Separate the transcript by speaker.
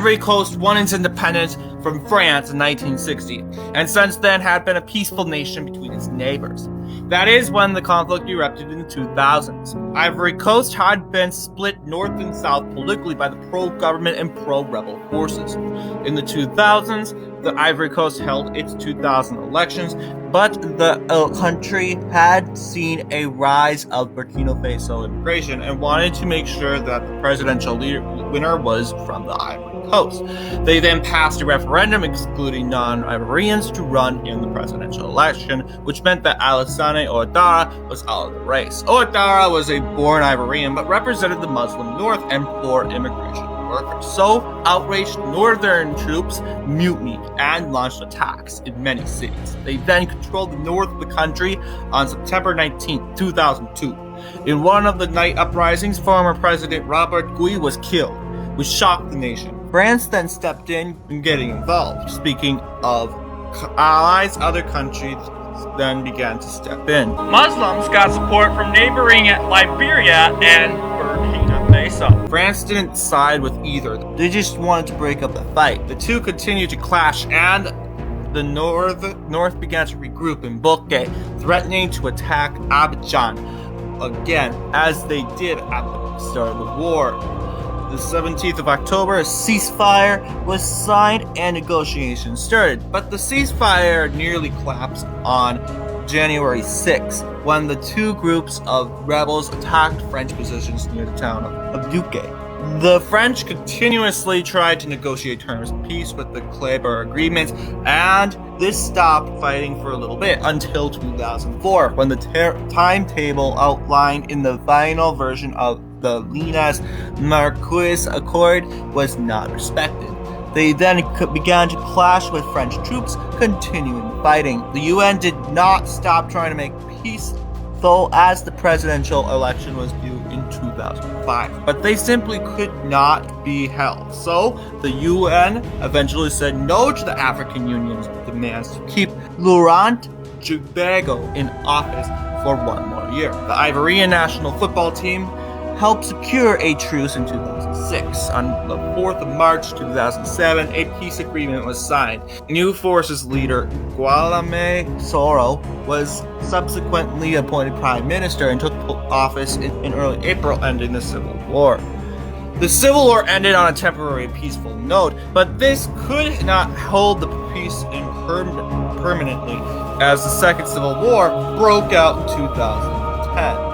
Speaker 1: Ivory Coast won its independence from France in 1960, and since then had been a peaceful nation between its neighbors. That is when the conflict erupted in the 2000s. Ivory Coast had been split north and south politically by the pro-government and pro-rebel forces. In the 2000s, the Ivory Coast held its 2000 elections, but the country had seen a rise of Burkina Faso immigration and wanted to make sure that the presidential winner was from the Ivory Coast. They then passed a referendum excluding non-Ivorians to run in the presidential election, which meant that Alassane Ouattara was out of the race. Ouattara was a born Ivorian, but represented the Muslim North and poor immigration workers. So, outraged northern troops mutinied and launched attacks in many cities. They then controlled the north of the country on September 19, 2002. In one of the night uprisings, former President Robert Guy was killed, which shocked the nation. France then stepped in and getting involved. Speaking of allies, other countries then began to step in.
Speaker 2: Muslims got support from neighboring Liberia and Burkina Faso.
Speaker 1: France didn't side with either. They just wanted to break up the fight. The two continued to clash, and the north began to regroup in Bouquet, threatening to attack Abidjan again, as they did at the start of the war. The 17th of October, a ceasefire was signed and negotiations started, but the ceasefire nearly collapsed on January 6, when the two groups of rebels attacked French positions near the town of Bouquet. The French continuously tried to negotiate terms of peace with the Kléber agreements, and this stopped fighting for a little bit until 2004, when the timetable outlined in the final version of the Linas Marquis Accord was not respected. They then began to clash with French troops, continuing fighting. The UN did not stop trying to make peace, though, as the presidential election was due in 2005. But they simply could not be held. So the UN eventually said no to the African Union's demands to keep Laurent Gbagbo in office for one more year. The Ivorian national football team helped secure a truce in 2006. On the 4th of March 2007, a peace agreement was signed. New Forces leader Guillaume Soro was subsequently appointed prime minister and took office in early April, ending the civil war. The civil war ended on a temporary peaceful note, but this could not hold the peace permanently, as the Second Civil War broke out in 2010.